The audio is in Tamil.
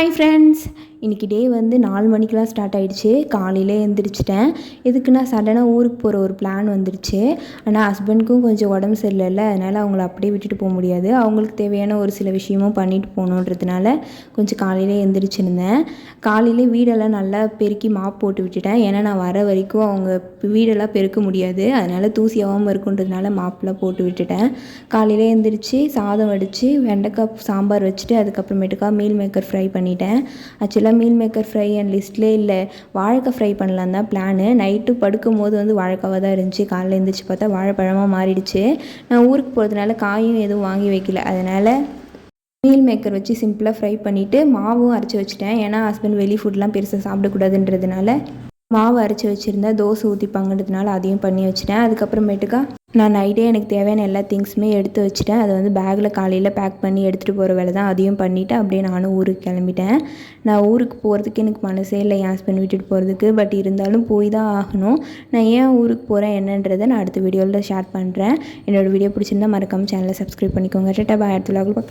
ஹாய் ஃப்ரெண்ட்ஸ், இன்றைக்கி டே வந்து 4 மணிக்கெலாம் ஸ்டார்ட் ஆகிடுச்சு. காலையிலே எழுந்திரிச்சிட்டேன். எதுக்குன்னா சடனாக ஊருக்கு போகிற ஒரு பிளான் வந்துடுச்சு. ஆனால் ஹஸ்பண்டுக்கும் கொஞ்சம் உடம்பு சரியில்லைல்ல, அதனால் அவங்கள அப்படியே விட்டுட்டு போக முடியாது. அவங்களுக்கு தேவையான ஒரு சில விஷயமும் பண்ணிட்டு போகணுன்றதுனால கொஞ்சம் காலையிலே எழுந்திரிச்சிருந்தேன். காலையிலே வீடெல்லாம் நல்லா பெருக்கி மாப் போட்டு விட்டுட்டேன். ஏன்னா நான் வர வரைக்கும் அவங்க வீடெல்லாம் பெருக்க முடியாது, அதனால் தூசியாகாமல் இருக்குன்றதுனால மாப்லாம் போட்டு விட்டுட்டேன். காலையிலே எழுந்திரிச்சு சாதம் வடித்து வெண்டைக்காய் சாம்பார் வச்சுட்டு அதுக்கப்புறமேட்டுக்கா மீல் மேக்கர் ஃப்ரை பண்ணிட்டேன். ஆக்சுவலாக மீல் மேக்கர் ஃப்ரை என் லிஸ்ட்லேயே இல்லை. வாழைக்காய் ஃப்ரை பண்ணலாம் தான் பிளானு. நைட்டு படுக்கும் போது வந்து வாழைக்காவாக தான் இருந்துச்சு. காலையில் எழுந்திரிச்சு பார்த்தா வாழைப்பழமாக மாறிடுச்சு. நான் ஊருக்கு போகிறதுனால காயும் எதுவும் வாங்கி வைக்கல, அதனால் மீல் மேக்கர் வச்சு சிம்பிளாக ஃப்ரை பண்ணிவிட்டு மாவும் அரைச்சி வச்சுட்டேன். ஏன்னா ஹஸ்பண்ட் வெளி ஃபுட்லாம் பெருசாக சாப்பிடக்கூடாதுன்றதுனால மாவு அரைச்சி வச்சுருந்தேன். தோசை ஊற்றிப்பாங்கன்றதுனால அதையும் பண்ணி வச்சுட்டேன். அதுக்கப்புறமேட்டுக்கா நான் நைட்டே எனக்கு தேவையான எல்லா திங்ஸுமே எடுத்து வச்சுட்டேன். அதை வந்து பேக்கில் காலையில் பேக் பண்ணி எடுத்துகிட்டு போகிற வேலை தான். அதையும் பண்ணிவிட்டு அப்படியே நானும் ஊருக்கு கிளம்பிட்டேன். நான் ஊருக்கு போகிறதுக்கு எனக்கு மனசே இல்லை என் ஹஸ்பண்ட் விட்டுட்டு போகிறதுக்கு. பட் இருந்தாலும் போய் தான் ஆகணும். நான் ஏன் ஊருக்கு போகிறேன் என்னன்றதை நான் அடுத்த வீடியோவில் ஷேர் பண்ணுறேன். என்னோடய வீடியோ பிடிச்சிருந்தா மறக்காமல் சேனலை சப்ஸ்கிரைப் பண்ணிக்கோங்க. டாடா பாய். அடுத்த vlogல பார்க்கலாம்.